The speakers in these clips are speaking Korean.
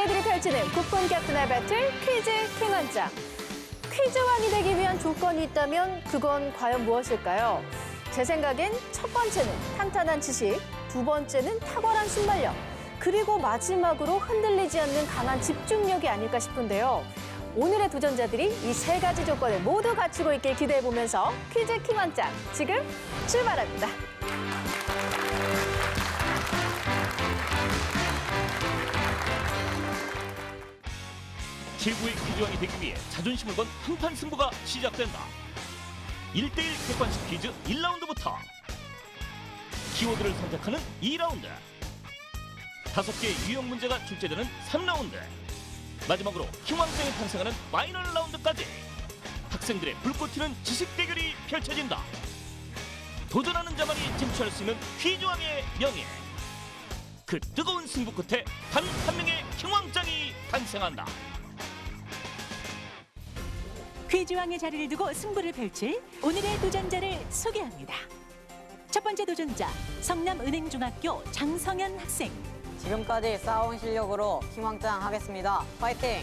대결들이 펼치는 국본격 분할 배틀 퀴즈 킹원장. 퀴즈왕이 되기 위한 조건이 있다면 그건 과연 무엇일까요? 제 생각엔 첫 번째는 탄탄한 지식, 두 번째는 탁월한 순발력, 그리고 마지막으로 흔들리지 않는 강한 집중력이 아닐까 싶은데요. 오늘의 도전자들이 이 세 가지 조건을 모두 갖추고 있길 기대해보면서 퀴즈 킹원장 지금 출발합니다. 최고의 퀴즈왕이 되기 위해 자존심을 건 한판 승부가 시작된다. 1대1 객관식 퀴즈 1라운드부터 키워드를 선택하는 2라운드, 5개의 유형 문제가 출제되는 3라운드, 마지막으로 킹왕짱이 탄생하는 파이널 라운드까지 학생들의 불꽃 튀는 지식 대결이 펼쳐진다. 도전하는 자만이 쟁취할 수 있는 퀴즈왕의 명예. 그 뜨거운 승부 끝에 단 한 명의 킹왕짱이 탄생한다. 퀴즈왕의 자리를 두고 승부를 펼칠 오늘의 도전자를 소개합니다. 첫 번째 도전자, 성남은행중학교 장성현 학생. 지금까지 쌓아온 실력으로 킹왕짱 하겠습니다. 파이팅!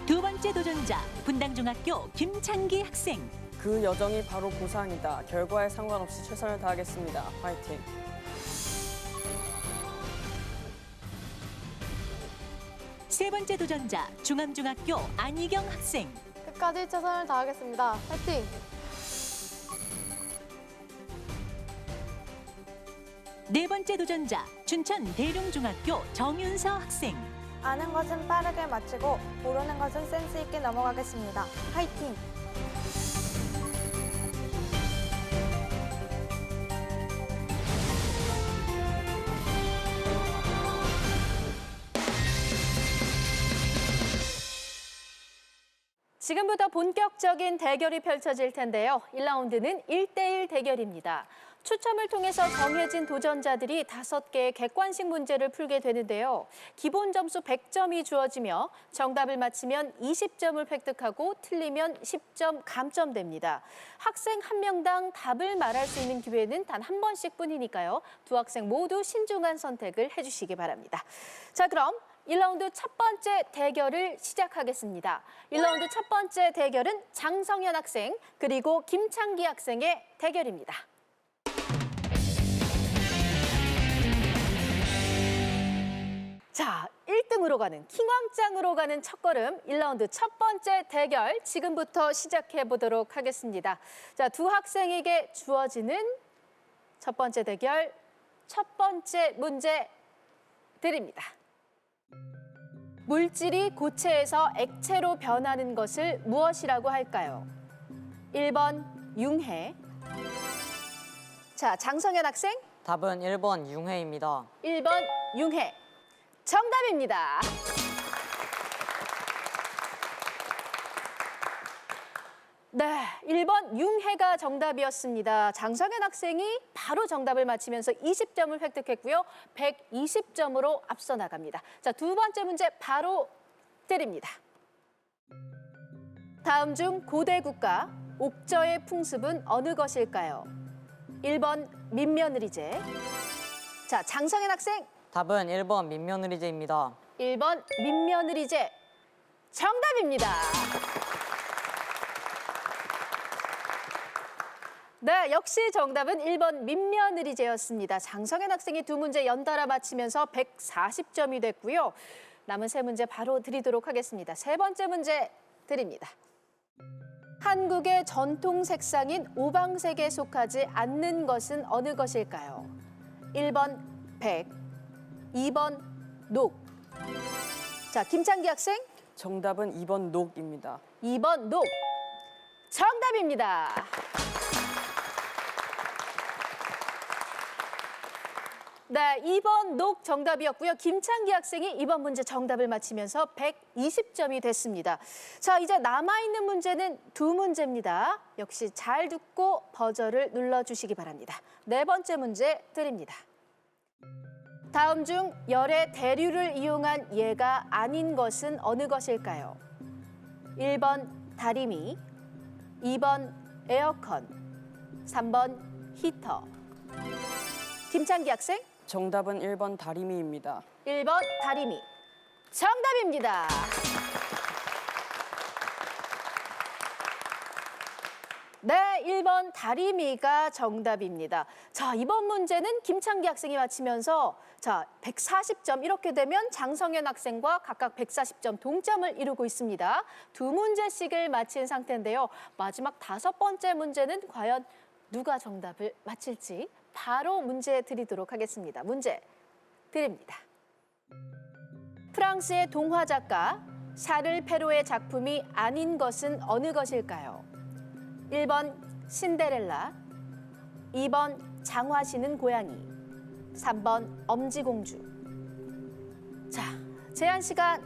두 번째 도전자, 분당중학교 김창기 학생. 그 여정이 바로 보상이다. 결과에 상관없이 최선을 다하겠습니다. 파이팅! 세 번째 도전자, 중암중학교 안희경 학생. 끝까지 최선을 다하겠습니다. 파이팅! 네 번째 도전자, 춘천 대룡중학교 정윤서 학생. 아는 것은 빠르게 마치고 모르는 것은 센스 있게 넘어가겠습니다. 파이팅! 지금부터 본격적인 대결이 펼쳐질 텐데요. 1라운드는 1대1 대결입니다. 추첨을 통해서 정해진 도전자들이 5개의 객관식 문제를 풀게 되는데요. 기본 점수 100점이 주어지며 정답을 맞히면 20점을 획득하고 틀리면 10점 감점됩니다. 학생 한 명당 답을 말할 수 있는 기회는 단 한 번씩 뿐이니까요. 두 학생 모두 신중한 선택을 해주시기 바랍니다. 자, 그럼 1라운드 첫 번째 대결을 시작하겠습니다. 1라운드 첫 번째 대결은 장성현 학생 그리고 김창기 학생의 대결입니다. 자, 1등으로 가는 킹왕짱으로 가는 첫걸음 1라운드 첫 번째 대결 지금부터 시작해 보도록 하겠습니다. 자, 두 학생에게 주어지는 첫 번째 대결 첫 번째 문제 드립니다. 물질이 고체에서 액체로 변하는 것을 무엇이라고 할까요? 1번 융해. 자, 장성현 학생. 답은 1번 융해입니다. 1번 융해. 정답입니다. 네, 1번 융해가 정답이었습니다. 장성현 학생이 바로 정답을 맞히면서 20점을 획득했고요. 120점으로 앞서 나갑니다. 자, 두 번째 문제 바로 드립니다. 다음 중 고대 국가 옥저의 풍습은 어느 것일까요? 1번 민며느리제. 자, 장성현 학생. 답은 1번 민며느리제입니다. 1번 민며느리제. 정답입니다. 네, 역시 정답은 1번 민며느리제였습니다. 장성현 학생이 두 문제 연달아 맞히면서 140점이 됐고요. 남은 세 문제 바로 드리도록 하겠습니다. 세 번째 문제 드립니다. 한국의 전통 색상인 오방색에 속하지 않는 것은 어느 것일까요? 1번 백, 2번 녹. 자, 김창기 학생. 정답은 2번 녹입니다. 2번 녹. 정답입니다. 네, 2번 녹 정답이었고요. 김창기 학생이 이번 문제 정답을 맞히면서 120점이 됐습니다. 자, 이제 남아있는 문제는 두 문제입니다. 역시 잘 듣고 버저를 눌러주시기 바랍니다. 네 번째 문제 드립니다. 다음 중 열의 대류를 이용한 예가 아닌 것은 어느 것일까요? 1번 다리미, 2번 에어컨, 3번 히터. 김창기 학생, 정답은 1번 다리미입니다. 1번 다리미. 정답입니다. 네, 1번 다리미가 정답입니다. 자, 이번 문제는 김창기 학생이 맞히면서 자, 140점 이렇게 되면 장성현 학생과 각각 140점 동점을 이루고 있습니다. 두 문제씩을 맞힌 상태인데요. 마지막 5번째 문제는 과연 누가 정답을 맞힐지 바로 문제 드리도록 하겠습니다. 문제 드립니다. 프랑스의 동화 작가 샤를 페로의 작품이 아닌 것은 어느 것일까요? 1번 신데렐라, 2번 장화 신은 고양이, 3번 엄지공주. 자, 제한 시간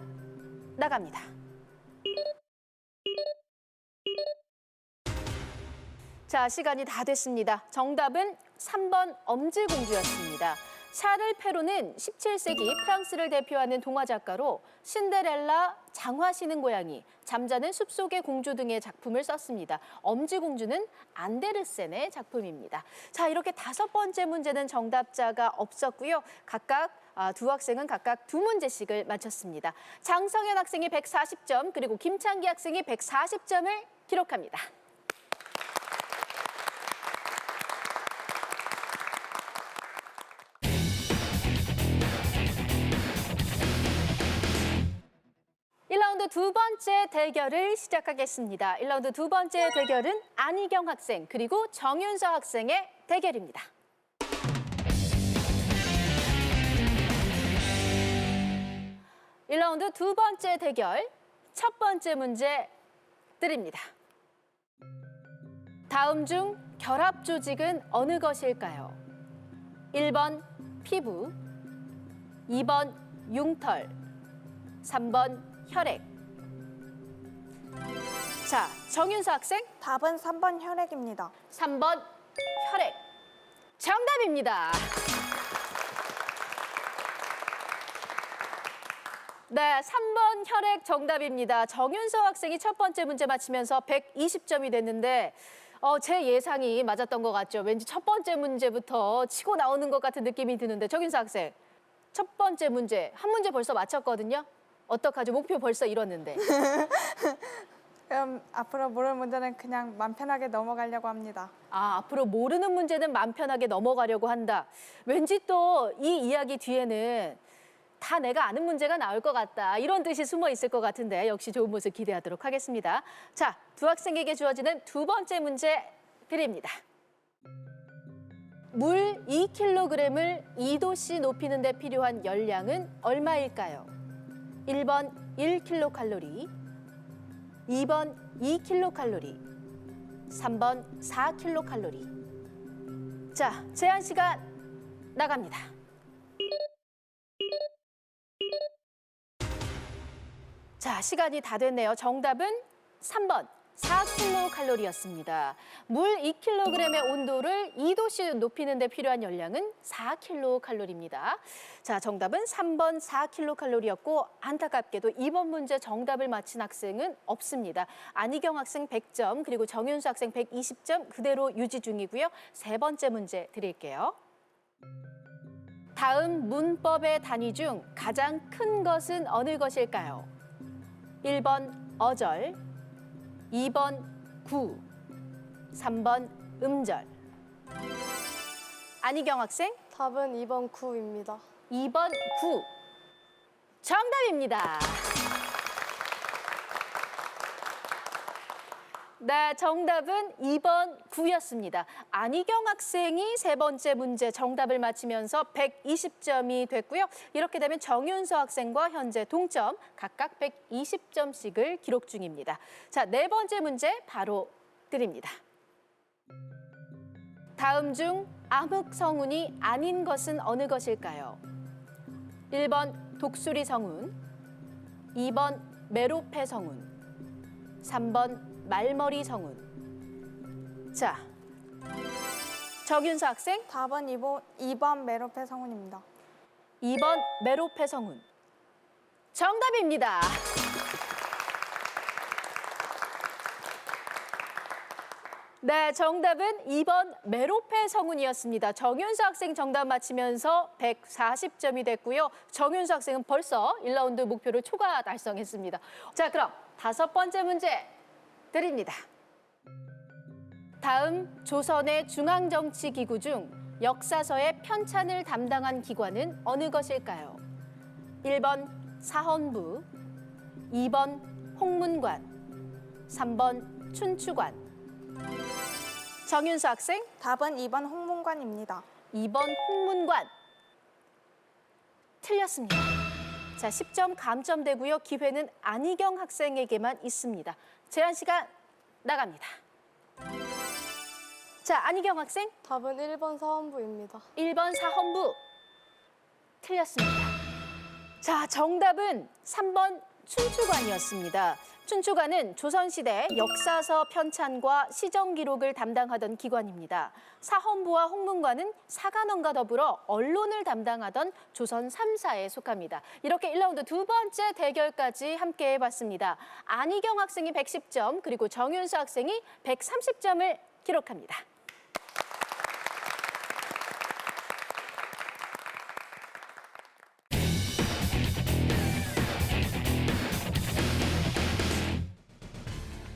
나갑니다. 자, 시간이 다 됐습니다. 정답은 3번 엄지공주였습니다. 샤를 페로는 17세기 프랑스를 대표하는 동화 작가로 신데렐라, 장화 신은 고양이, 잠자는 숲속의 공주 등의 작품을 썼습니다. 엄지공주는 안데르센의 작품입니다. 자, 이렇게 5번째 문제는 정답자가 없었고요. 두 학생은 각각 2문제씩을 맞췄습니다. 장성현 학생이 140점, 그리고 김창기 학생이 140점을 기록합니다. 두 번째 대결을 시작하겠습니다. 1라운드 두 번째 대결은 안희경 학생 그리고 정윤서 학생의 대결입니다. (1라운드) 두 번째 대결 첫 번째 문제 드립니다. 다음 중 결합 조직은 어느 것일까요? 1번 피부, 2번 융털, 3번 혈액. 자, 정윤서 학생. 답은 3번 혈액입니다. 3번 혈액. 정답입니다. 네, 3번 혈액 정답입니다. 정윤서 학생이 첫 번째 문제 맞히면서 120점이 됐는데 제 예상이 맞았던 것 같죠? 왠지 첫 번째 문제부터 치고 나오는 것 같은 느낌이 드는데 정윤서 학생, 첫 번째 문제, 한 문제 벌써 맞췄거든요? 어떡하죠? 목표 벌써 이뤘는데. 그럼 앞으로 모르는 문제는 그냥 맘 편하게 넘어가려고 합니다. 아, 앞으로 모르는 문제는 마음 편하게 넘어가려고 한다. 왠지 또 이 이야기 뒤에는 다 내가 아는 문제가 나올 것 같다. 이런 뜻이 숨어 있을 것 같은데 역시 좋은 모습 기대하도록 하겠습니다. 자, 두 학생에게 주어지는 두 번째 문제 드립니다. 물 2kg을 2도씨 높이는 데 필요한 열량은 얼마일까요? 1번 1kcal, 2번 2kcal, 3번 4kcal. 자, 제한 시간 나갑니다. 자, 시간이 다 됐네요. 정답은 3번 4kcal였습니다. 물 2kg의 온도를 2도씨 높이는 데 필요한 열량은 4kcal입니다. 자, 정답은 3번 4kcal였고 안타깝게도 이번 문제 정답을 맞힌 학생은 없습니다. 안희경 학생 100점, 그리고 정윤수 학생 120점 그대로 유지 중이고요. 세 번째 문제 드릴게요. 다음 문법의 단위 중 가장 큰 것은 어느 것일까요? 1번 어절, 2번 구, 3번 음절. 안희경 학생. 답은 2번 9입니다. 2번 구. 정답입니다. 네, 정답은 2번 9였습니다. 안희경 학생이 세 번째 문제 정답을 맞히면서 120점이 됐고요. 이렇게 되면 정윤서 학생과 현재 동점, 각각 120점씩을 기록 중입니다. 자, 네 번째 문제 바로 드립니다. 다음 중 암흑 성운이 아닌 것은 어느 것일까요? 1번 독수리 성운, 2번 메로페 성운, 3번 말머리 성운. 자, 정윤서 학생. 답은 2번 메로페 성운입니다. 2번 메로페 성운. 정답입니다. 네, 정답은 2번 메로페 성운이었습니다. 정윤수 학생 정답 맞히면서 140점이 됐고요. 정윤수 학생은 벌써 1라운드 목표를 초과 달성했습니다. 자, 그럼 5번째 문제 드립니다. 다음 조선의 중앙정치기구 중 역사서의 편찬을 담당한 기관은 어느 것일까요? 1번 사헌부, 2번 홍문관, 3번 춘추관. 정윤수 학생, 답은 2번 홍문관입니다. 2번 홍문관. 틀렸습니다. 자, 10점 감점되고요. 기회는 안희경 학생에게만 있습니다. 제한 시간 나갑니다. 자, 안희경 학생, 답은 1번 사헌부입니다. 1번 사헌부. 틀렸습니다. 자, 정답은 3번 춘추관이었습니다. 춘추관은 조선시대 역사서 편찬과 시정 기록을 담당하던 기관입니다. 사헌부와 홍문관은 사관원과 더불어 언론을 담당하던 조선 3사에 속합니다. 이렇게 1라운드 두 번째 대결까지 함께 해봤습니다. 안희경 학생이 110점, 그리고 정윤수 학생이 130점을 기록합니다.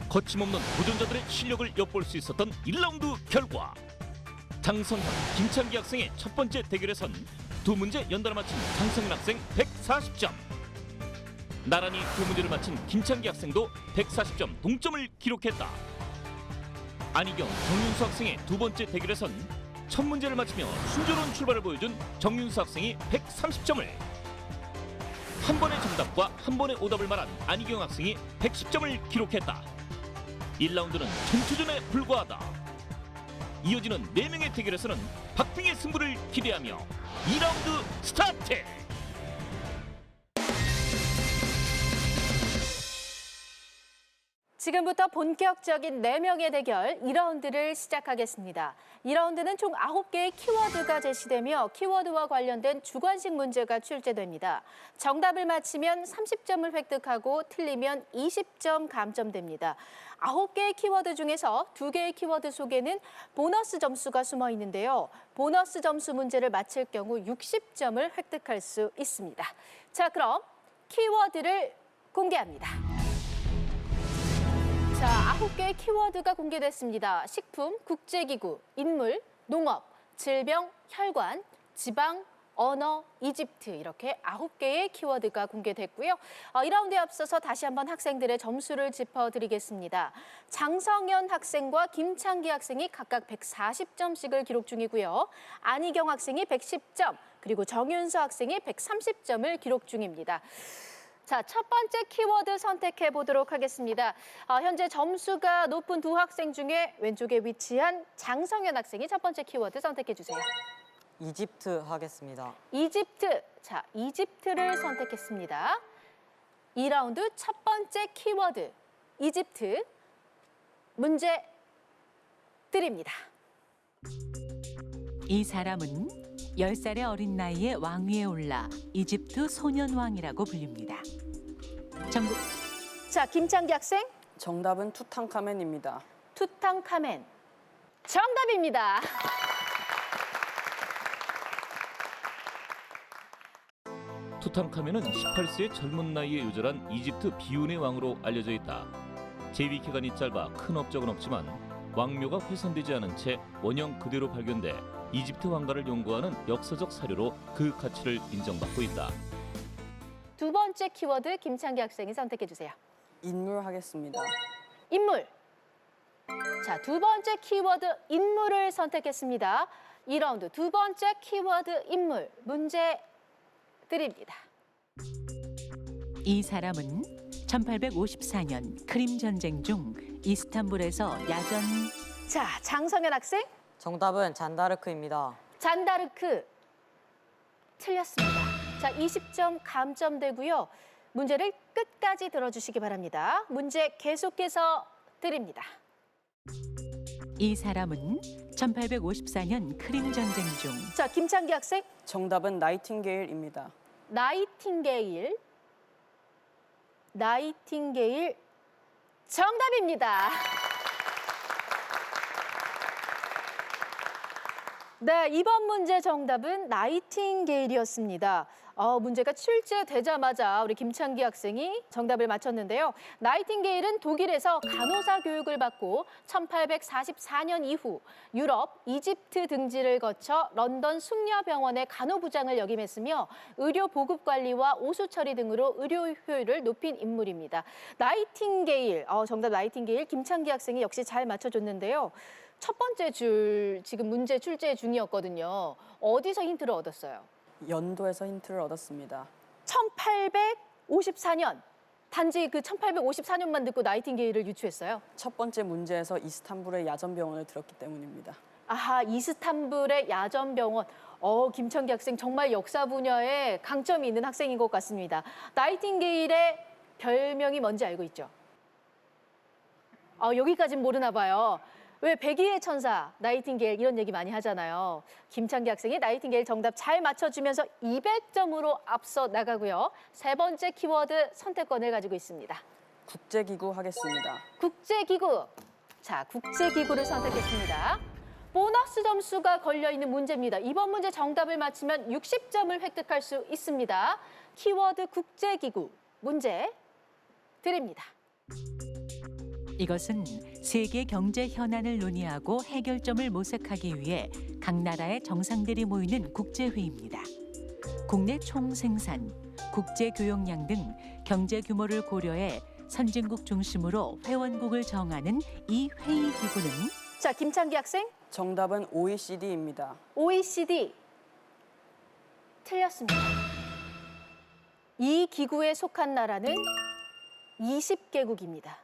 거침없는 도전자들의 실력을 엿볼 수 있었던 1라운드 결과 장성현, 김창기 학생의 첫 번째 대결에선 두 문제 연달아 맞힌 장성현 학생 140점, 나란히 두 문제를 맞힌 김창기 학생도 140점 동점을 기록했다. 안희경, 정윤수 학생의 두 번째 대결에선 첫 문제를 맞히며 순조로운 출발을 보여준 정윤수 학생이 130점을, 한 번의 정답과 한 번의 오답을 말한 안희경 학생이 110점을 기록했다. 1라운드는 전초전에 불과하다. 이어지는 4명의 대결에서는 박빙의 승부를 기대하며 2라운드 스타트! 지금부터 본격적인 4명의 대결 2라운드를 시작하겠습니다. 2라운드는 총 9개의 키워드가 제시되며 키워드와 관련된 주관식 문제가 출제됩니다. 정답을 맞히면 30점을 획득하고 틀리면 20점 감점됩니다. 9개의 키워드 중에서 2개의 키워드 속에는 보너스 점수가 숨어 있는데요. 보너스 점수 문제를 맞힐 경우 60점을 획득할 수 있습니다. 자, 그럼 키워드를 공개합니다. 자, 9개의 키워드가 공개됐습니다. 식품, 국제기구, 인물, 농업, 질병, 혈관, 지방, 언어, 이집트 이렇게 9개의 키워드가 공개됐고요. 2라운드에 앞서서 다시 한번 학생들의 점수를 짚어드리겠습니다. 장성현 학생과 김창기 학생이 각각 140점씩을 기록 중이고요. 안희경 학생이 110점, 그리고 정윤수 학생이 130점을 기록 중입니다. 자, 첫 번째 키워드 선택해 보도록 하겠습니다. 현재 점수가 높은 두 학생 중에 왼쪽에 위치한 장성현 학생이 첫 번째 키워드 선택해 주세요. 이집트 하겠습니다. 이집트. 자, 이집트를 선택했습니다. 2라운드 첫 번째 키워드 이집트. 문제 드립니다. 이 사람은 10살의 어린 나이에 왕위에 올라 이집트 소년왕이라고 불립니다. 정국. 자, 김창기 학생. 정답은 투탕카멘입니다. 투탕카멘. 정답입니다. 투탕카멘은 18세의 젊은 나이에 요절한 이집트 비운의 왕으로 알려져 있다. 재위 기간이 짧아 큰 업적은 없지만 왕묘가 훼손되지 않은 채 원형 그대로 발견돼 이집트 왕가를 연구하는 역사적 사료로 그 가치를 인정받고 있다. 두 번째 키워드 김창기 학생이 선택해 주세요. 인물 하겠습니다. 인물. 자, 두 번째 키워드 인물을 선택했습니다. 2라운드 두 번째 키워드 인물. 문제 드립니다. 이 사람은 1854년 크림 전쟁 중 이스탄불에서 야전. 자, 장성현 학생. 정답은 잔다르크입니다. 잔다르크. 틀렸습니다. 자, 20점 감점되고요. 문제를 끝까지 들어주시기 바랍니다. 문제 계속해서 드립니다. 이 사람은 1854년 크림 전쟁 중. 자, 김창기 학생. 정답은 나이팅게일입니다. 나이팅게일. 나이팅게일 정답입니다. 네, 이번 문제 정답은 나이팅게일이었습니다. 문제가 출제되자마자 우리 김창기 학생이 정답을 맞췄는데요. 나이팅게일은 독일에서 간호사 교육을 받고 1844년 이후 유럽, 이집트 등지를 거쳐 런던 숙녀병원의 간호부장을 역임했으며 의료 보급 관리와 오수 처리 등으로 의료 효율을 높인 인물입니다. 나이팅게일, 정답 나이팅게일 김창기 학생이 역시 잘 맞춰줬는데요. 첫 번째 줄 지금 문제 출제 중이었거든요. 어디서 힌트를 얻었어요? 연도에서 힌트를 얻었습니다. 1854년. 단지 그 1854년만 듣고 나이팅게일을 유추했어요. 첫 번째 문제에서 이스탄불의 야전병원을 들었기 때문입니다. 아하, 이스탄불의 야전병원. 김창기 학생 정말 역사 분야에 강점이 있는 학생인 것 같습니다. 나이팅게일의 별명이 뭔지 알고 있죠? 여기까진 모르나 봐요. 왜 백의의 천사, 나이팅게일 이런 얘기 많이 하잖아요. 김창기 학생이 나이팅게일 정답 잘 맞춰주면서 200점으로 앞서 나가고요. 세 번째 키워드 선택권을 가지고 있습니다. 국제기구 하겠습니다. 국제기구. 자, 국제기구를 선택했습니다. 보너스 점수가 걸려있는 문제입니다. 이번 문제 정답을 맞히면 60점을 획득할 수 있습니다. 키워드 국제기구 문제 드립니다. 이것은 세계 경제 현안을 논의하고 해결점을 모색하기 위해 각 나라의 정상들이 모이는 국제회의입니다. 국내 총생산, 국제 교역량 등 경제 규모를 고려해 선진국 중심으로 회원국을 정하는 이 회의 기구는 자, 김창기 학생. 정답은 OECD입니다. OECD. 틀렸습니다. 이 기구에 속한 나라는 20개국입니다.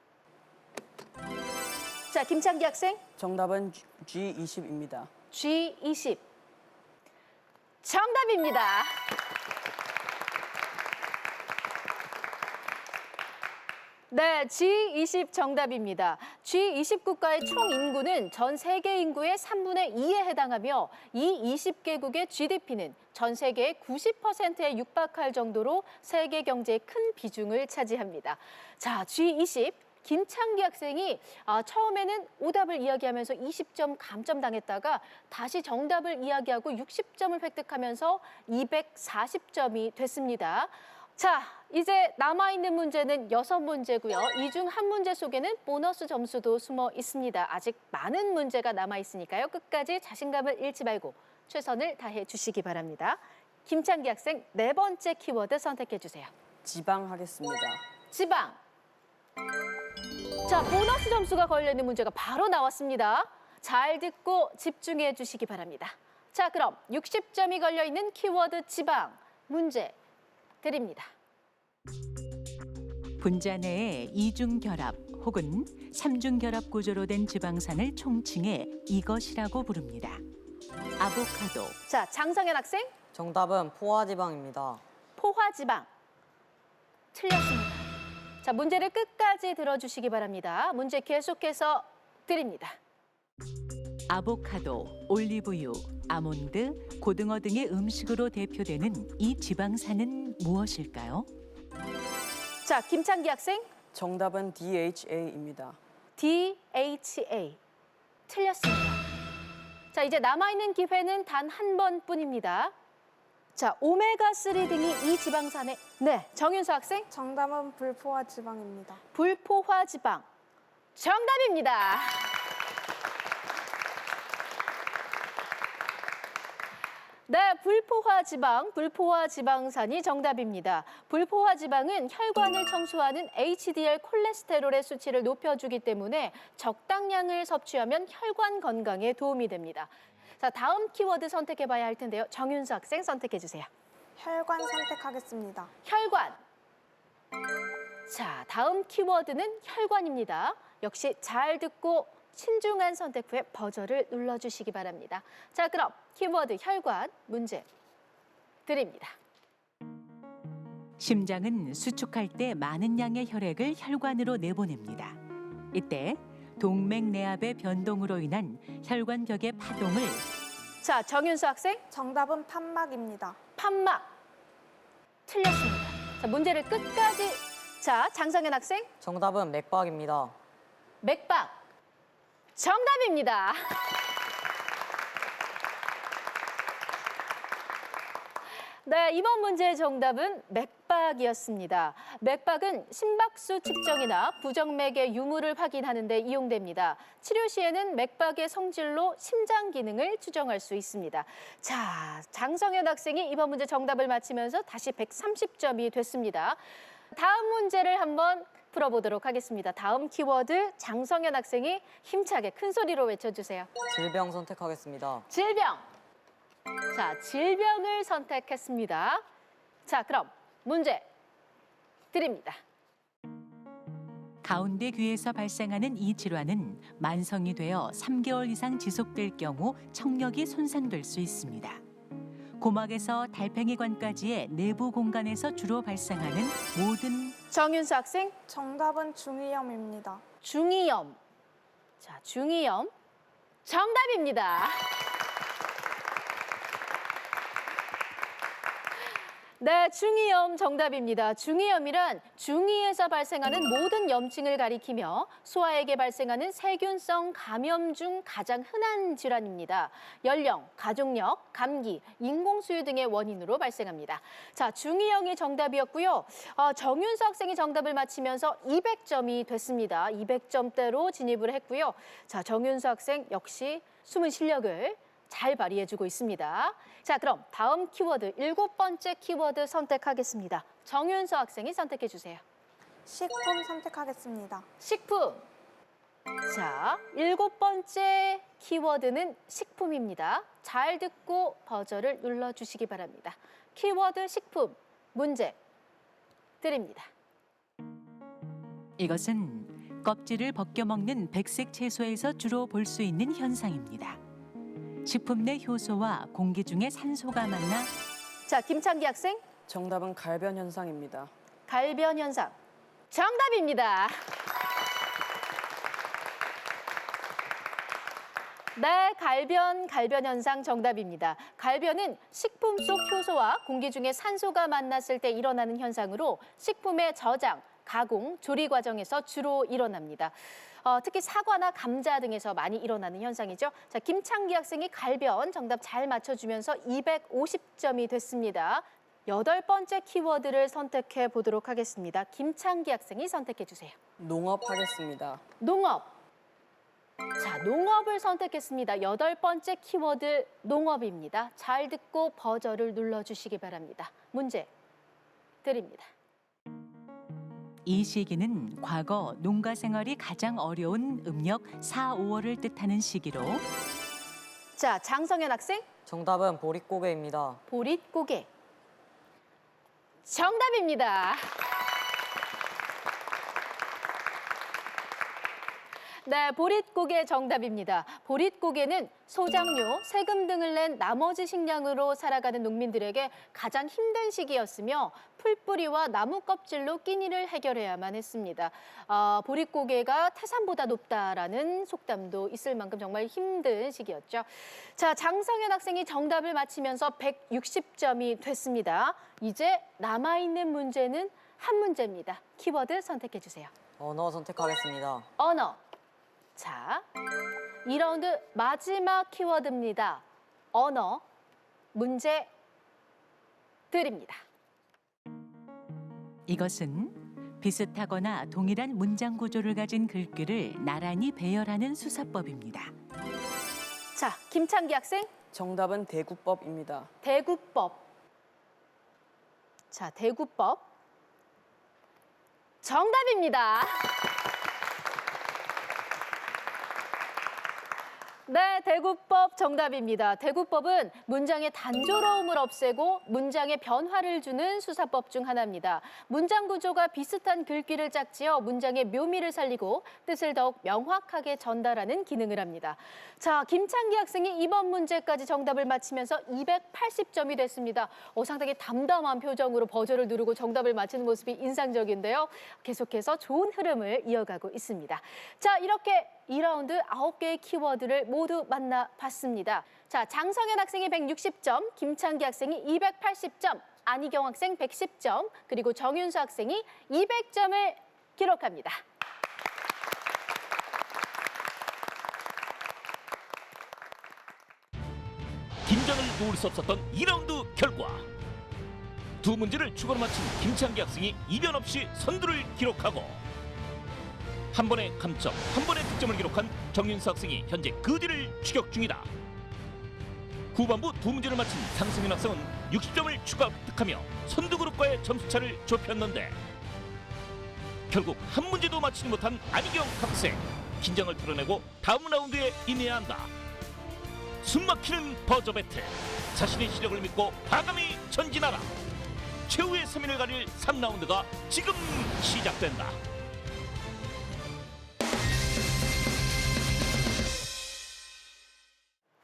자, 김창기 학생. 정답은 G20입니다. G20. 정답입니다. 네, G20 정답입니다. G20 국가의 총 인구는 전 세계 인구의 3분의 2에 해당하며 이 20개국의 GDP는 전 세계의 90%에 육박할 정도로 세계 경제의 큰 비중을 차지합니다. 자, G20. 김창기 학생이 처음에는 오답을 이야기하면서 20점 감점 당했다가 다시 정답을 이야기하고 60점을 획득하면서 240점이 됐습니다. 자, 이제 남아있는 문제는 6문제고요. 이 중 한 문제 속에는 보너스 점수도 숨어 있습니다. 아직 많은 문제가 남아있으니까요. 끝까지 자신감을 잃지 말고 최선을 다해 주시기 바랍니다. 김창기 학생 네 번째 키워드 선택해 주세요. 지방 하겠습니다. 지방. 자, 보너스 점수가 걸려있는 문제가 바로 나왔습니다. 잘 듣고 집중해 주시기 바랍니다. 자, 그럼 60점이 걸려있는 키워드 지방 문제 드립니다. 분자 내의 이중결합 혹은 삼중결합 구조로 된 지방산을 총칭해 이것이라고 부릅니다. 아보카도, 자, 장성현 학생. 정답은 포화지방입니다. 포화지방. 틀렸습니다. 자, 문제를 끝까지 들어주시기 바랍니다. 문제 계속해서 드립니다. 아보카도, 올리브유, 아몬드, 고등어 등의 음식으로 대표되는 이 지방산은 무엇일까요? 자, 김창기 학생. 정답은 DHA입니다. DHA. 틀렸습니다. 자, 이제 남아있는 기회는 단 한 번뿐입니다. 자, 오메가3 등이 이 지방산에. 네, 정윤수 학생. 정답은 불포화 지방입니다. 불포화 지방. 정답입니다. 네, 불포화 지방산이 정답입니다. 불포화 지방은 혈관을 청소하는 HDL 콜레스테롤의 수치를 높여주기 때문에 적당량을 섭취하면 혈관 건강에 도움이 됩니다. 자, 다음 키워드 선택해봐야 할 텐데요. 정윤수 학생 선택해 주세요. 혈관 선택하겠습니다. 혈관. 자, 다음 키워드는 혈관입니다. 역시 잘 듣고 신중한 선택 후에 버저를 눌러주시기 바랍니다. 자, 그럼 키워드 혈관 문제 드립니다. 심장은 수축할 때 많은 양의 혈액을 혈관으로 내보냅니다. 이때 동맥내압의 변동으로 인한 혈관벽의 파동을 자, 정윤수 학생. 정답은 판막입니다. 판막. 틀렸습니다. 자, 문제를 끝까지. 자, 장성현 학생. 정답은 맥박입니다. 맥박. 정답입니다. 네, 이번 문제의 정답은 맥박이었습니다. 맥박은 심박수 측정이나 부정맥의 유무를 확인하는 데 이용됩니다. 치료 시에는 맥박의 성질로 심장 기능을 추정할 수 있습니다. 자, 장성현 학생이 이번 문제 정답을 맞히면서 다시 130점이 됐습니다. 다음 문제를 한번 풀어보도록 하겠습니다. 다음 키워드 장성현 학생이 힘차게 큰 소리로 외쳐주세요. 질병 선택하겠습니다. 질병. 자, 질병을 선택했습니다. 자, 그럼 문제 드립니다. 가운데 귀에서 발생하는 이 질환은 만성이 되어 3개월 이상 지속될 경우 청력이 손상될 수 있습니다. 고막에서 달팽이관까지의 내부 공간에서 주로 발생하는 모든 정윤수 학생, 정답은 중이염입니다. 중이염. 자, 중이염. 정답입니다. 네, 중이염 정답입니다. 중이염이란 중이에서 발생하는 모든 염증을 가리키며 소아에게 발생하는 세균성 감염 중 가장 흔한 질환입니다. 연령, 가족력, 감기, 인공수유 등의 원인으로 발생합니다. 자, 중이염이 정답이었고요. 정윤수 학생이 정답을 맞히면서 200점이 됐습니다. 200점대로 진입을 했고요. 자, 정윤수 학생 역시 숨은 실력을 잘 발휘해주고 있습니다. 자, 그럼 다음 키워드, 7번째 키워드 선택하겠습니다. 정윤서 학생이 선택해주세요. 식품 선택하겠습니다. 식품. 자, 7번째 키워드는 식품입니다. 잘 듣고 버저를 눌러주시기 바랍니다. 키워드 식품, 문제 드립니다. 이것은 껍질을 벗겨 먹는 백색 채소에서 주로 볼 수 있는 현상입니다. 식품 내 효소와 공기 중에 산소가 만나 자, 김창기 학생, 정답은 갈변 현상입니다. 갈변 현상. 정답입니다. 네, 갈변 현상 정답입니다. 갈변은 식품 속 효소와 공기 중에 산소가 만났을 때 일어나는 현상으로 식품의 저장, 가공, 조리 과정에서 주로 일어납니다. 특히 사과나 감자 등에서 많이 일어나는 현상이죠. 자, 김창기 학생이 갈변 정답 잘 맞춰주면서 250점이 됐습니다. 8번째 키워드를 선택해 보도록 하겠습니다. 김창기 학생이 선택해 주세요. 농업 하겠습니다. 농업. 자, 농업을 선택했습니다. 8번째 키워드 농업입니다. 잘 듣고 버저를 눌러주시기 바랍니다. 문제 드립니다. 이 시기는 과거 농가 생활이 가장 어려운 음력 4, 5월을 뜻하는 시기로 자, 장성현 학생, 정답은 보릿고개입니다. 보릿고개. 정답입니다. 네, 보릿고개 정답입니다. 보릿고개는 소장료, 세금 등을 낸 나머지 식량으로 살아가는 농민들에게 가장 힘든 시기였으며 풀뿌리와 나무 껍질로 끼니를 해결해야만 했습니다. 보릿고개가 태산보다 높다라는 속담도 있을 만큼 정말 힘든 시기였죠. 자, 장성현 학생이 정답을 맞히면서 160점이 됐습니다. 이제 남아있는 문제는 한 문제입니다. 키워드 선택해 주세요. 언어 선택하겠습니다. 언어. 자, 2라운드 마지막 키워드입니다. 언어. 문제 드립니다. 이것은 비슷하거나 동일한 문장 구조를 가진 글귀를 나란히 배열하는 수사법입니다. 자, 김창기 학생, 정답은 대구법입니다. 대구법. 자, 대구법. 정답입니다. 네, 대구법 정답입니다. 대구법은 문장의 단조로움을 없애고 문장의 변화를 주는 수사법 중 하나입니다. 문장 구조가 비슷한 글귀를 짝지어 문장의 묘미를 살리고 뜻을 더욱 명확하게 전달하는 기능을 합니다. 자, 김창기 학생이 이번 문제까지 정답을 맞히면서 280점이 됐습니다. 상당히 담담한 표정으로 버저를 누르고 정답을 맞히는 모습이 인상적인데요. 계속해서 좋은 흐름을 이어가고 있습니다. 자, 이렇게 2라운드 9개의 키워드를 모두 만나봤습니다. 자, 장성현 학생이 160점, 김창기 학생이 280점, 안희경 학생 110점, 그리고 정윤수 학생이 200점을 기록합니다. 긴장을 놓을 수 없었던 2라운드 결과 두 문제를 추가로 맞힌 김창기 학생이 이변 없이 선두를 기록하고 한 번의 감점, 한 번의 득점을 기록한 정윤수 학생이 현재 그 뒤를 추격 중이다. 후반부 두 문제를 맞힌 상승현 학생은 60점을 추가 획득하며 선두 그룹과의 점수차를 좁혔는데 결국 한 문제도 맞히지 못한 안희경 학생. 긴장을 털어내고 다음 라운드에 임해야 한다. 숨막히는 버저 배틀. 자신의 실력을 믿고 과감히 전진하라. 최후의 3인을 가릴 3라운드가 지금 시작된다.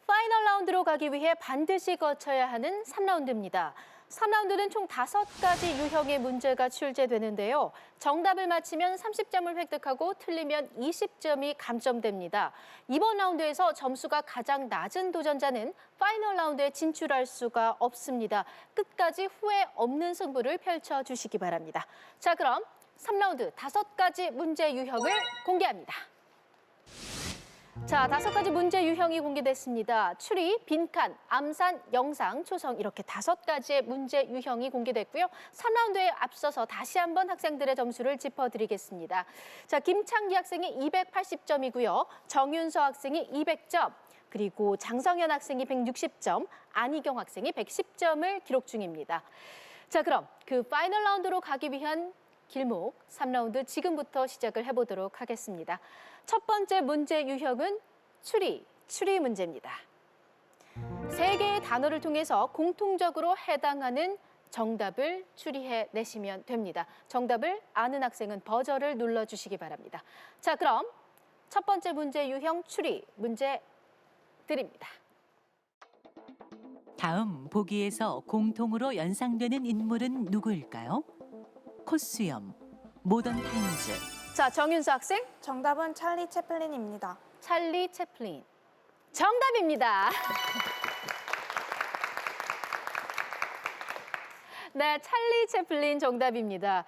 파이널 라운드로 가기 위해 반드시 거쳐야 하는 3라운드입니다. 3라운드는 총 5가지 유형의 문제가 출제되는데요. 정답을 맞히면 30점을 획득하고 틀리면 20점이 감점됩니다. 이번 라운드에서 점수가 가장 낮은 도전자는 파이널 라운드에 진출할 수가 없습니다. 끝까지 후회 없는 승부를 펼쳐주시기 바랍니다. 자, 그럼 3라운드 5가지 문제 유형을 공개합니다. 자, 5가지 문제 유형이 공개됐습니다. 추리, 빈칸, 암산, 영상, 초성 이렇게 5가지의 문제 유형이 공개됐고요. 3라운드에 앞서서 다시 한번 학생들의 점수를 짚어드리겠습니다. 자, 김창기 학생이 280점이고요. 정윤서 학생이 200점, 그리고 장성현 학생이 160점, 안희경 학생이 110점을 기록 중입니다. 자, 그럼 그 파이널 라운드로 가기 위한 길목 3라운드 지금부터 시작을 해보도록 하겠습니다. 첫 번째 문제 유형은 추리 문제입니다. 3개의 단어를 통해서 공통적으로 해당하는 정답을 추리해 내시면 됩니다. 정답을 아는 학생은 버저를 눌러주시기 바랍니다. 자, 그럼 첫 번째 문제 유형 추리 문제 드립니다. 다음 보기에서 공통으로 연상되는 인물은 누구일까요? 콧수염, 모던타임즈. 자, 정윤수 학생, 정답은 찰리 채플린입니다. 찰리 채플린. 정답입니다. 네, 찰리 채플린 정답입니다.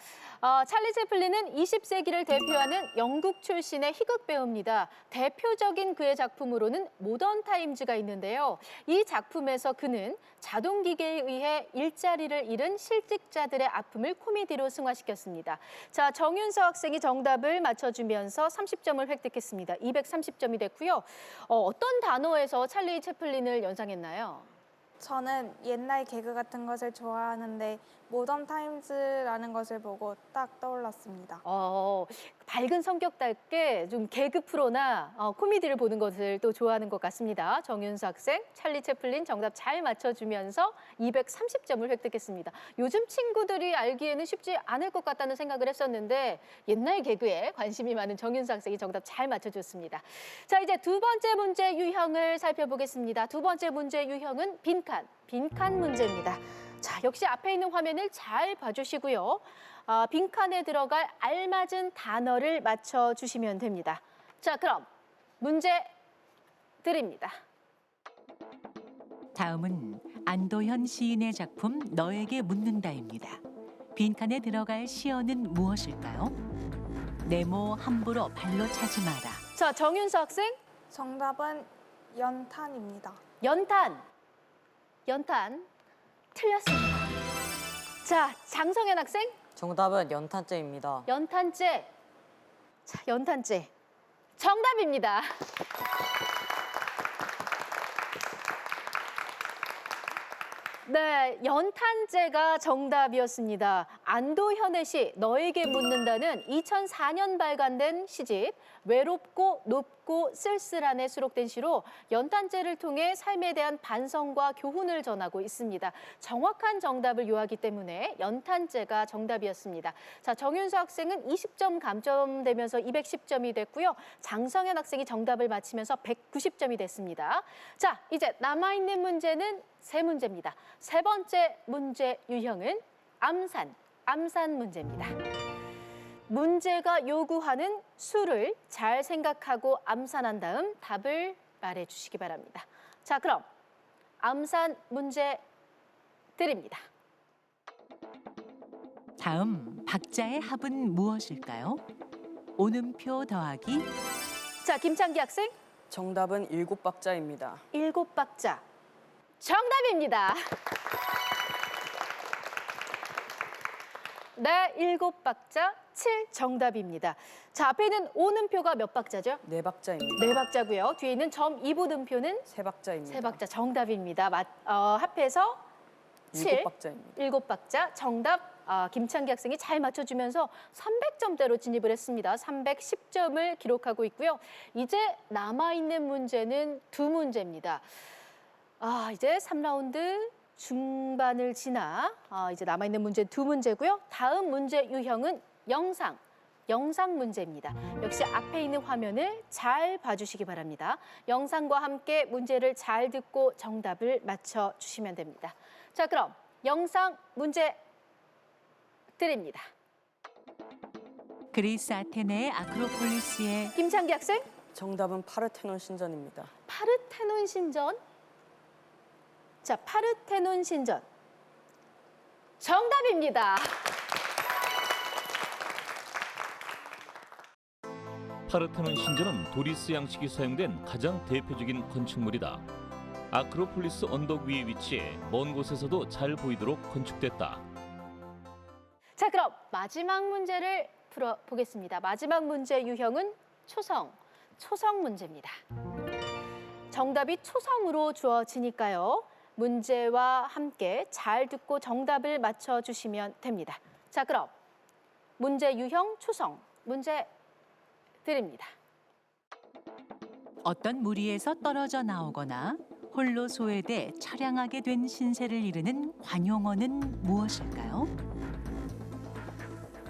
찰리 채플린은 20세기를 대표하는 영국 출신의 희극 배우입니다. 대표적인 그의 작품으로는 모던 타임즈가 있는데요. 이 작품에서 그는 자동기계에 의해 일자리를 잃은 실직자들의 아픔을 코미디로 승화시켰습니다. 자, 정윤서 학생이 정답을 맞춰주면서 30점을 획득했습니다. 230점이 됐고요. 어떤 단어에서 찰리 채플린을 연상했나요? 저는 옛날 개그 같은 것을 좋아하는데 모던 타임즈라는 것을 보고 딱 떠올랐습니다. 밝은 성격답게 좀 개그 프로나 코미디를 보는 것을 또 좋아하는 것 같습니다. 정윤수 학생, 찰리 채플린 정답 잘 맞춰주면서 230점을 획득했습니다. 요즘 친구들이 알기에는 쉽지 않을 것 같다는 생각을 했었는데 옛날 개그에 관심이 많은 정윤수 학생이 정답 잘 맞춰줬습니다. 자, 이제 두 번째 문제 유형을 살펴보겠습니다. 두 번째 문제 유형은 빈칸 문제입니다. 자, 역시 앞에 있는 화면을 잘 봐주시고요. 빈칸에 들어갈 알맞은 단어를 맞춰주시면 됩니다. 자, 그럼 문제 드립니다. 다음은 안도현 시인의 작품 너에게 묻는다입니다. 빈칸에 들어갈 시어는 무엇일까요? 네모 함부로 발로 차지 마라. 자, 정윤수 학생, 정답은 연탄입니다. 연탄 틀렸습니다. 자, 장성현 학생, 정답은 연탄재입니다. 연탄재. 자, 연탄재. 정답입니다. 네, 연탄재가 정답이었습니다. 안도현의 시 너에게 묻는다는 2004년 발간된 시집 외롭고 높고 쓸쓸한에 수록된 시로 연탄재를 통해 삶에 대한 반성과 교훈을 전하고 있습니다. 정확한 정답을 요하기 때문에 연탄재가 정답이었습니다. 자, 정윤수 학생은 20점 감점되면서 210점이 됐고요. 장성현 학생이 정답을 맞히면서 190점이 됐습니다. 자, 이제 남아있는 문제는 3문제입니다. 세 번째 문제 유형은 암산 문제입니다. 문제가 요구하는 수를 잘 생각하고 암산한 다음 답을 말해주시기 바랍니다. 자, 그럼 암산 문제 드립니다. 다음 박자의 합은 무엇일까요? 오음표 더하기. 자, 김창기 학생, 정답은 7박자입니다. 7박자. 정답입니다. 네, 7박자 7 정답입니다. 자, 앞에 있는 오는표가 몇 박자죠? 네 박자입니다. 네 박자고요. 뒤에 있는 점 2부등표는 세 박자입니다. 세 박자 정답입니다. 합해서 7, 일곱 박자입니다. 7박자 정답. 김창기 학생이 잘 맞춰주면서 300점대로 진입을 했습니다. 310점을 기록하고 있고요. 이제 남아있는 문제는 2문제입니다. 이제 3라운드 중반을 지나 이제 남아있는 문제는 2문제고요. 다음 문제 유형은 영상 문제입니다. 역시 앞에 있는 화면을 잘 봐주시기 바랍니다. 영상과 함께 문제를 잘 듣고 정답을 맞춰주시면 됩니다. 자, 그럼 영상 문제 드립니다. 그리스 아테네의 아크로폴리스에 김창기 학생, 정답은 파르테논 신전입니다. 파르테논 신전. 자, 파르테논 신전. 정답입니다. 파르테논 신전은 도리스 양식이 사용된 가장 대표적인 건축물이다. 아크로폴리스 언덕 위에 위치해 먼 곳에서도 잘 보이도록 건축됐다. 자, 그럼 마지막 문제를 풀어보겠습니다. 마지막 문제 유형은 초성 문제입니다. 정답이 초성으로 주어지니까요. 문제와 함께 잘 듣고 정답을 맞춰주시면 됩니다. 자, 그럼 문제 유형 초성 문제 드립니다. 어떤 무리에서 떨어져 나오거나 홀로 소외돼 처량하게 된 신세를 이르는 관용어는 무엇일까요?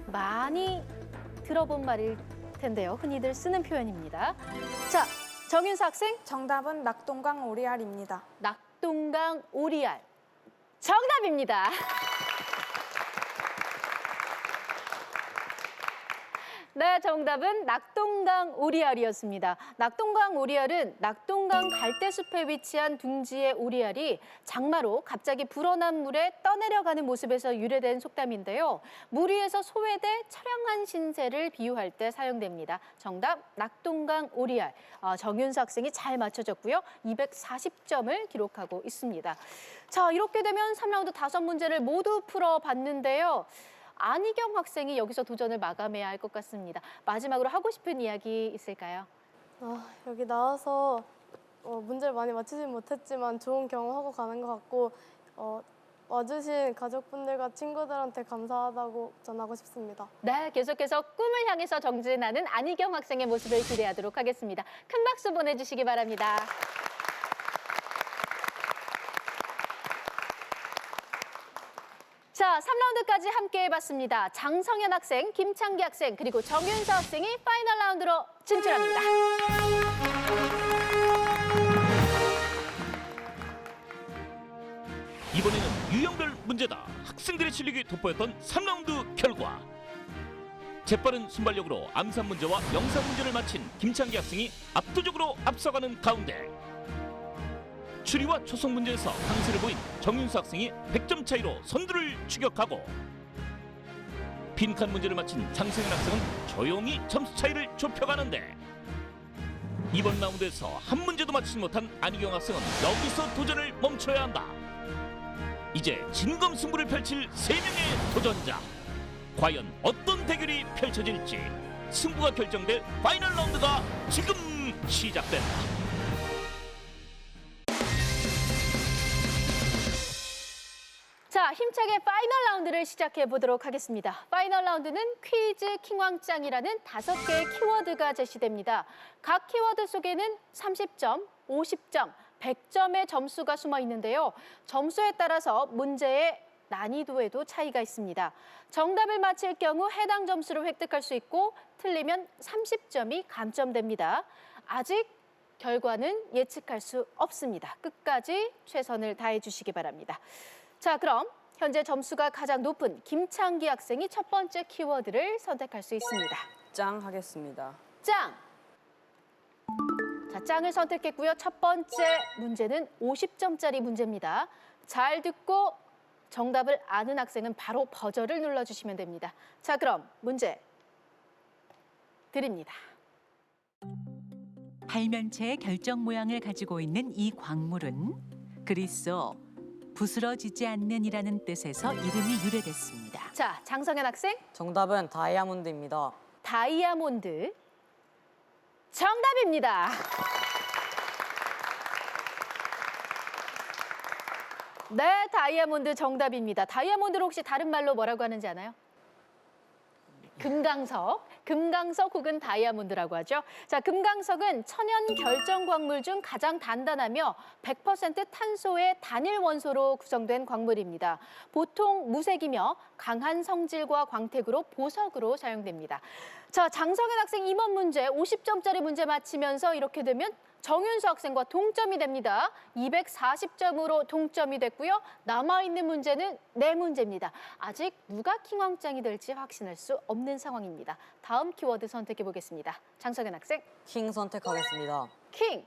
많이 들어본 말일 텐데요. 흔히들 쓰는 표현입니다. 자, 정윤수 학생, 정답은 낙동강 오리알입니다. 낙동강 오리알. 정답입니다. 네, 정답은 낙동강 오리알이었습니다. 낙동강 오리알은 낙동강 갈대숲에 위치한 둥지의 오리알이 장마로 갑자기 불어난 물에 떠내려가는 모습에서 유래된 속담인데요. 물 위에서 소외돼 처량한 신세를 비유할 때 사용됩니다. 정답 낙동강 오리알. 정윤수 학생이 잘 맞춰줬고요. 240점을 기록하고 있습니다. 자, 이렇게 되면 3라운드 5문제를 모두 풀어봤는데요. 안희경 학생이 여기서 도전을 마감해야 할 것 같습니다. 마지막으로 하고 싶은 이야기 있을까요? 여기 나와서 문제를 많이 맞추진 못했지만 좋은 경험하고 가는 것 같고 와주신 가족분들과 친구들한테 감사하다고 전하고 싶습니다. 네, 계속해서 꿈을 향해서 정진하는 안희경 학생의 모습을 기대하도록 하겠습니다. 큰 박수 보내주시기 바랍니다. 자, 3라운드까지 함께 해봤습니다. 장성현 학생, 김창기 학생, 그리고 정윤서 학생이 파이널 라운드로 진출합니다. 이번에는 유형별 문제다. 학생들의 실력이 돋보였던 3라운드 결과. 재빠른 순발력으로 암산 문제와 영상 문제를 마친 김창기 학생이 압도적으로 앞서가는 가운데 추리와 초성 문제에서 강세를 보인 정윤수 학생이 100점 차이로 선두를 추격하고 빈칸 문제를 마친 장성현 학생은 조용히 점수 차이를 좁혀가는데 이번 라운드에서 한 문제도 맞히지 못한 안희경 학생은 여기서 도전을 멈춰야 한다. 이제 진검승부를 펼칠 3명의 도전자. 과연 어떤 대결이 펼쳐질지 승부가 결정될 파이널 라운드가 지금 시작된다. 자, 힘차게 파이널 라운드를 시작해 보도록 하겠습니다. 파이널 라운드는 퀴즈 킹왕짱이라는 5개의 키워드가 제시됩니다. 각 키워드 속에는 30점, 50점, 100점의 점수가 숨어 있는데요. 점수에 따라서 문제의 난이도에도 차이가 있습니다. 정답을 맞힐 경우 해당 점수를 획득할 수 있고 틀리면 30점이 감점됩니다. 아직 결과는 예측할 수 없습니다. 끝까지 최선을 다해 주시기 바랍니다. 자, 그럼 현재 점수가 가장 높은 김창기 학생이 첫 번째 키워드를 선택할 수 있습니다. 짱 하겠습니다. 짱! 자, 짱을 선택했고요. 첫 번째 문제는 50점짜리 문제입니다. 잘 듣고 정답을 아는 학생은 바로 버저를 눌러주시면 됩니다. 자, 그럼 문제 드립니다. 팔면체의 결정 모양을 가지고 있는 이 광물은 그리스어 부스러지지 않는이라는 뜻에서 이름이 유래됐습니다. 자, 장성현 학생, 정답은 다이아몬드입니다. 다이아몬드. 정답입니다. 네, 다이아몬드 정답입니다. 다이아몬드를 혹시 다른 말로 뭐라고 하는지 아나요? 금강석, 금강석 혹은 다이아몬드라고 하죠. 자, 금강석은 천연 결정 광물 중 가장 단단하며 100% 탄소의 단일 원소로 구성된 광물입니다. 보통 무색이며 강한 성질과 광택으로 보석으로 사용됩니다. 자, 장성현 학생 이번 문제 50점짜리 문제 맞히면서 이렇게 되면 정윤수 학생과 동점이 됩니다. 240점으로 동점이 됐고요. 남아있는 문제는 4문제입니다. 아직 누가 킹왕짱이 될지 확신할 수 없는 상황입니다. 다음 키워드 선택해 보겠습니다. 장성현 학생, 킹 선택하겠습니다. 킹.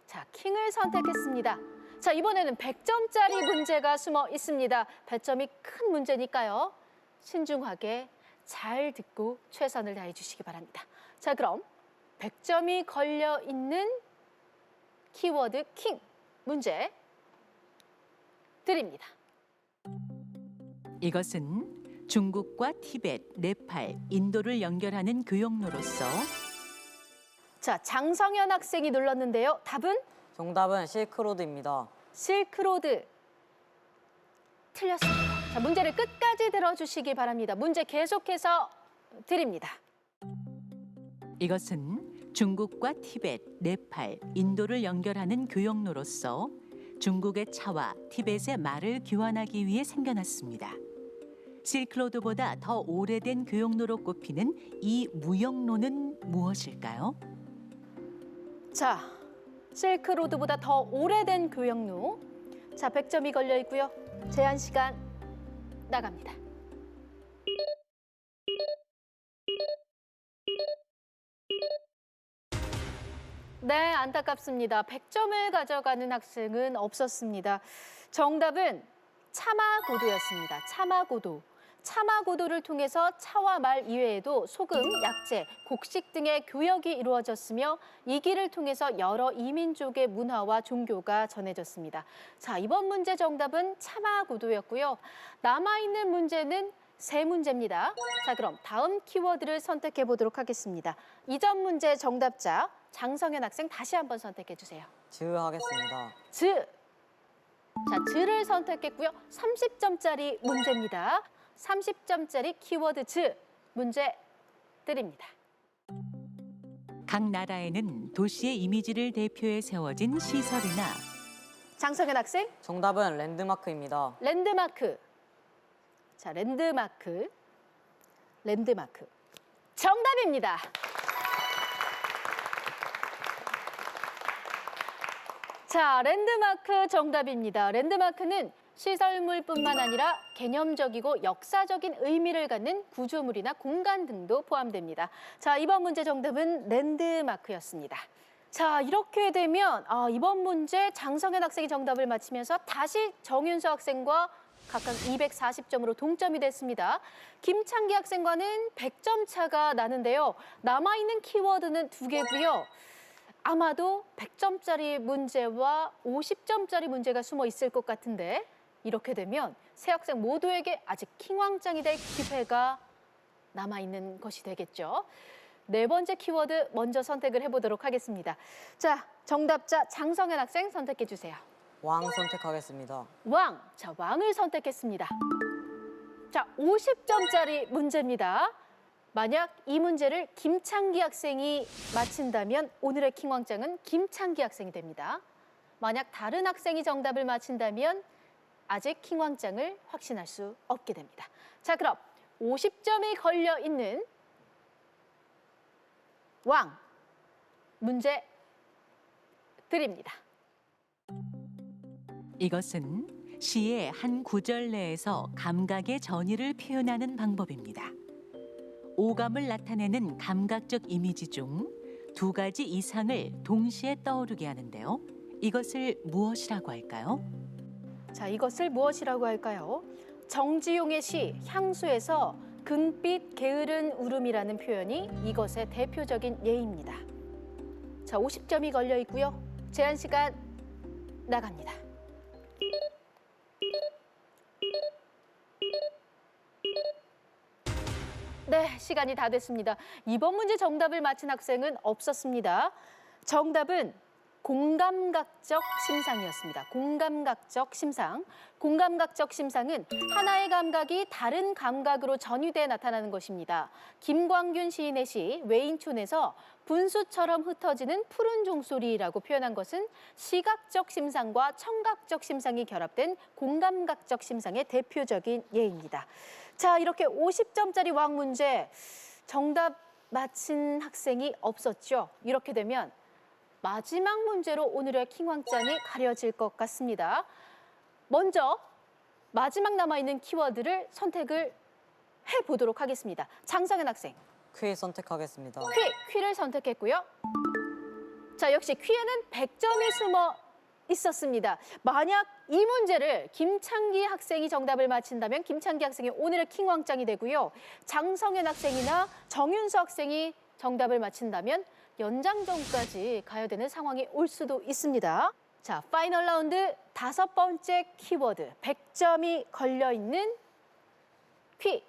자, 킹을 선택했습니다. 자, 이번에는 100점짜리 문제가 숨어 있습니다. 배점이 큰 문제니까요. 신중하게 잘 듣고 최선을 다해 주시기 바랍니다. 자, 그럼 100점이 걸려 있는 키워드 킹 문제 드립니다. 이것은 중국과 티벳, 네팔, 인도를 연결하는 교역로로서 자, 장성현 학생이 눌렀는데요. 답은 정답은 실크로드입니다. 실크로드. 틀렸습니다. 자, 문제를 끝까지 들어주시기 바랍니다. 문제 계속해서 드립니다. 이것은 중국과 티벳, 네팔, 인도를 연결하는 교역로로서 중국의 차와 티벳의 말을 교환하기 위해 생겨났습니다. 실크로드보다 더 오래된 교역로로 꼽히는 이 무역로는 무엇일까요? 자, 실크로드보다 더 오래된 교역로. 자, 100점이 걸려 있고요. 제한 시간 나갑니다. 네, 안타깝습니다. 100점을 가져가는 학생은 없었습니다. 정답은 차마고도였습니다. 차마고도. 차마고도를 통해서 차와 말 이외에도 소금, 약재, 곡식 등의 교역이 이루어졌으며 이 길을 통해서 여러 이민족의 문화와 종교가 전해졌습니다. 자, 이번 문제 정답은 차마고도였고요. 남아있는 문제는 3문제입니다. 자, 그럼 다음 키워드를 선택해 보도록 하겠습니다. 이전 문제 정답자 장성현 학생 다시 한번 선택해 주세요. 즈 하겠습니다. 즈. 자, 즈를 선택했고요. 30점짜리 문제입니다. 30점짜리 키워드 즈 문제 드립니다. 각 나라에는 도시의 이미지를 대표해 세워진 시설이나 장성현 학생, 정답은 랜드마크입니다. 랜드마크. 자, 랜드마크. 랜드마크. 정답입니다. 자, 랜드마크 정답입니다. 랜드마크는 시설물뿐만 아니라 개념적이고 역사적인 의미를 갖는 구조물이나 공간 등도 포함됩니다. 자, 이번 문제 정답은 랜드마크였습니다. 자, 이렇게 되면 이번 문제 장성현 학생이 정답을 맞히면서 다시 정윤수 학생과 각각 240점으로 동점이 됐습니다. 김창기 학생과는 100점 차가 나는데요. 남아있는 키워드는 2개고요. 아마도 100점짜리 문제와 50점짜리 문제가 숨어 있을 것 같은데 이렇게 되면 세 학생 모두에게 아직 킹왕짱이 될 기회가 남아있는 것이 되겠죠. 4번째 키워드 먼저 선택을 해보도록 하겠습니다. 자, 정답자 장성현 학생 선택해 주세요. 왕 선택하겠습니다. 왕. 자, 왕을 선택했습니다. 자, 50점짜리 문제입니다. 만약 이 문제를 김창기 학생이 맞힌다면 오늘의 킹왕짱은 김창기 학생이 됩니다. 만약 다른 학생이 정답을 맞힌다면 아직 킹왕짱을 확신할 수 없게 됩니다. 자, 그럼 50점이 걸려 있는 왕 문제 드립니다. 이것은 시의 한 구절 내에서 감각의 전이를 표현하는 방법입니다. 오감을 나타내는 감각적 이미지 중 2가지 이상을 동시에 떠오르게 하는데요. 이것을 무엇이라고 할까요? 자, 이것을 무엇이라고 할까요? 정지용의 시 향수에서 금빛 게으른 울음이라는 표현이 이것의 대표적인 예입니다. 자, 50점이 걸려 있고요. 제한 시간 나갑니다. 시간이 다 됐습니다. 이번 문제 정답을 맞힌 학생은 없었습니다. 정답은 공감각적 심상이었습니다. 공감각적 심상. 공감각적 심상은 하나의 감각이 다른 감각으로 전이돼 나타나는 것입니다. 김광균 시인의 시 외인촌에서 분수처럼 흩어지는 푸른 종소리라고 표현한 것은 시각적 심상과 청각적 심상이 결합된 공감각적 심상의 대표적인 예입니다. 자, 이렇게 50점짜리 왕 문제 정답 맞힌 학생이 없었죠. 이렇게 되면 마지막 문제로 오늘의 킹왕짱이 가려질 것 같습니다. 먼저 마지막 남아있는 키워드를 선택을 해보도록 하겠습니다. 장성현 학생. 퀴 선택하겠습니다. 퀴를 선택했고요. 자, 역시 퀴에는 100점이 숨어 있었습니다. 만약 이 문제를 김창기 학생이 정답을 맞힌다면 김창기 학생이 오늘의 킹왕짱이 되고요. 장성현 학생이나 정윤수 학생이 정답을 맞힌다면 연장전까지 가야 되는 상황이 올 수도 있습니다. 자, 파이널 라운드 5번째 키워드 100점이 걸려있는 퀴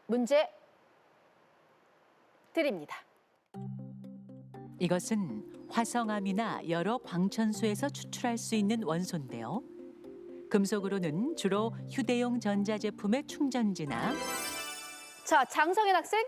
문제 드립니다. 이것은 화성암이나 여러 광천수에서 추출할 수 있는 원소인데요. 금속으로는 주로 휴대용 전자제품의 충전지나 자, 장성현 학생.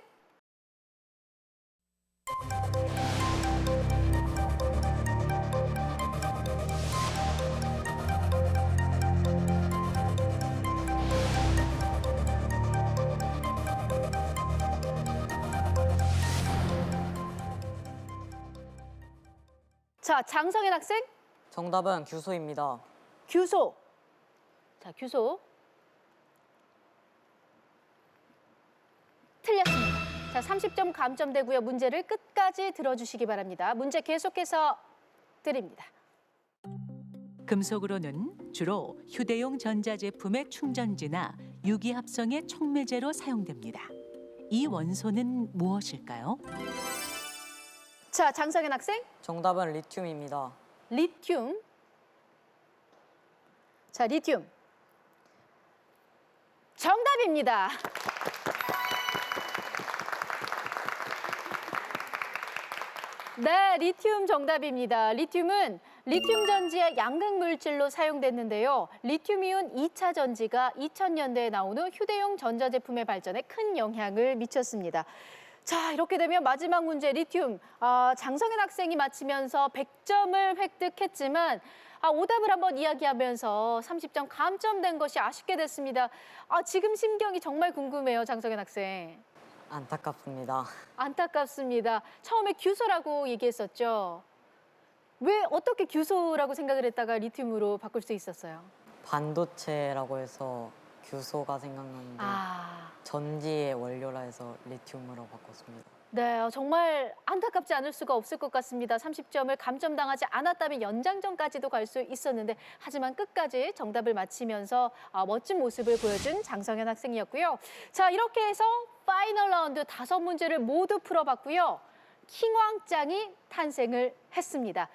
자, 장성현 학생. 정답은 규소입니다. 규소. 자, 규소. 틀렸습니다. 자, 30점 감점되고요. 문제를 끝까지 들어주시기 바랍니다. 문제 계속해서 드립니다. 금속으로는 주로 휴대용 전자제품의 충전지나 유기합성의 촉매제로 사용됩니다. 이 원소는 무엇일까요? 자, 장성현 학생. 정답은 리튬입니다. 리튬. 자, 리튬. 정답입니다. 네, 리튬 정답입니다. 리튬은 리튬 전지의 양극 물질로 사용됐는데요. 리튬이온 2차 전지가 2000년대에 나온 후 휴대용 전자제품의 발전에 큰 영향을 미쳤습니다. 자, 이렇게 되면 마지막 문제 리튬. 장성현 학생이 맞히면서 100점을 획득했지만 오답을 한번 이야기하면서 30점 감점된 것이 아쉽게 됐습니다. 지금 심경이 정말 궁금해요, 장성현 학생. 안타깝습니다. 안타깝습니다. 처음에 규소라고 얘기했었죠. 왜 어떻게 규소라고 생각을 했다가 리튬으로 바꿀 수 있었어요? 반도체라고 해서 규소가 생각났는데 아, 전지의 원료라 해서 리튬으로 바꿨습니다. 네, 정말 안타깝지 않을 수가 없을 것 같습니다. 30점을 감점당하지 않았다면 연장전까지도 갈 수 있었는데 하지만 끝까지 정답을 맞히면서 멋진 모습을 보여준 장성현 학생이었고요. 자, 이렇게 해서 파이널 라운드 5문제를 모두 풀어봤고요. 킹왕짱이 탄생을 했습니다.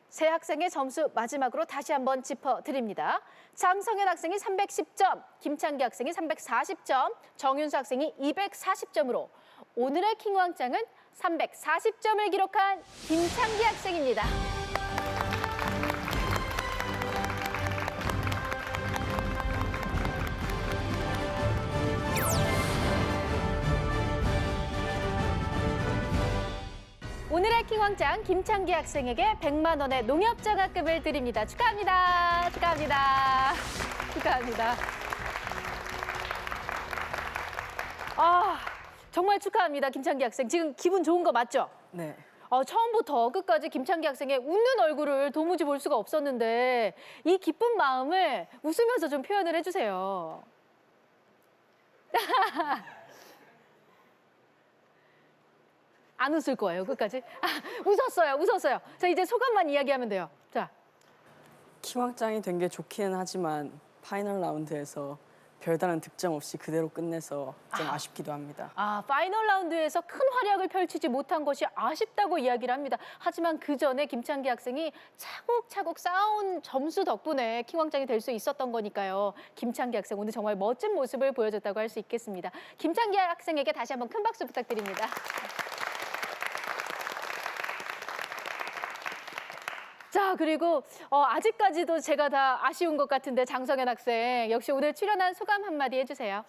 세 학생의 점수 마지막으로 다시 한번 짚어드립니다. 장성현 학생이 310점, 김창기 학생이 340점, 정윤수 학생이 240점으로 오늘의 킹왕짱은 340점을 기록한 김창기 학생입니다. 오늘의 킹왕짱 김창기 학생에게 100만 원의 농협장학금을 드립니다. 축하합니다. 축하합니다. 축하합니다. 정말 축하합니다, 김창기 학생. 지금 기분 좋은 거 맞죠? 네. 처음부터 끝까지 김창기 학생의 웃는 얼굴을 도무지 볼 수가 없었는데 이 기쁜 마음을 웃으면서 좀 표현을 해주세요. 안 웃을 거예요, 끝까지. 웃었어요. 자, 이제 소감만 이야기하면 돼요. 자, 킹왕짱이 된 게 좋기는 하지만 파이널 라운드에서 별다른 득점 없이 그대로 끝내서 좀 아쉽기도 합니다. 파이널 라운드에서 큰 활약을 펼치지 못한 것이 아쉽다고 이야기를 합니다. 하지만 그 전에 김창기 학생이 차곡차곡 쌓아온 점수 덕분에 킹왕짱이 될 수 있었던 거니까요. 김창기 학생 오늘 정말 멋진 모습을 보여줬다고 할 수 있겠습니다. 김창기 학생에게 다시 한번 큰 박수 부탁드립니다. 자, 그리고 아직까지도 제가 다 아쉬운 것 같은데 장성현 학생 역시 오늘 출연한 소감 한마디 해주세요.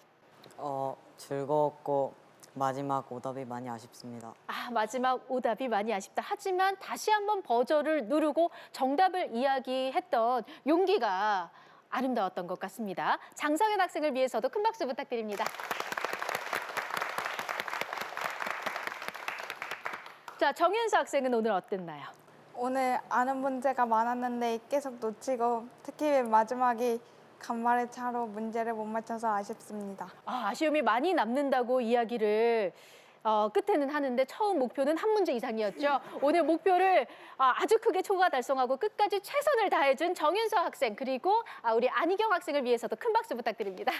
즐거웠고 마지막 오답이 많이 아쉽습니다. 마지막 오답이 많이 아쉽다. 하지만 다시 한번 버저를 누르고 정답을 이야기했던 용기가 아름다웠던 것 같습니다. 장성현 학생을 위해서도 큰 박수 부탁드립니다. 자, 정윤수 학생은 오늘 어땠나요? 오늘 아는 문제가 많았는데 계속 놓치고 특히 맨 마지막이 간말의 차로 문제를 못 맞춰서 아쉽습니다. 아쉬움이 많이 남는다고 이야기를 끝에는 하는데 처음 목표는 한 문제 이상이었죠. 오늘 목표를 아주 크게 초과 달성하고 끝까지 최선을 다해준 정윤서 학생 그리고 우리 안희경 학생을 위해서도 큰 박수 부탁드립니다.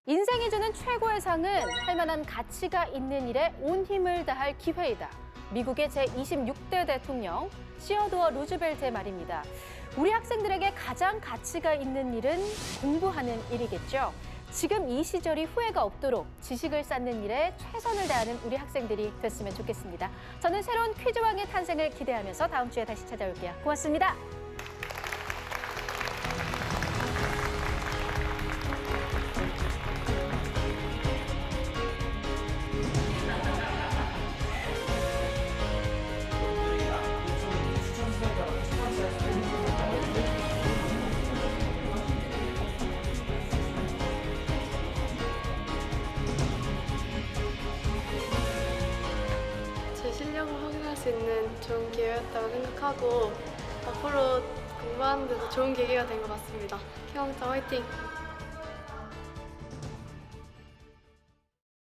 인생이 주는 최고의 상은 할 만한 가치가 있는 일에 온 힘을 다할 기회이다. 미국의 제26대 대통령 시어도어 루즈벨트의 말입니다. 우리 학생들에게 가장 가치가 있는 일은 공부하는 일이겠죠. 지금 이 시절이 후회가 없도록 지식을 쌓는 일에 최선을 다하는 우리 학생들이 됐으면 좋겠습니다. 저는 새로운 퀴즈왕의 탄생을 기대하면서 다음 주에 다시 찾아올게요. 고맙습니다. 제 실력을 확인할 수 있는 좋은 기회였다고 생각하고 앞으로 공부하는 데도 좋은 계기가 된 것 같습니다. 킹왕짱 화이팅!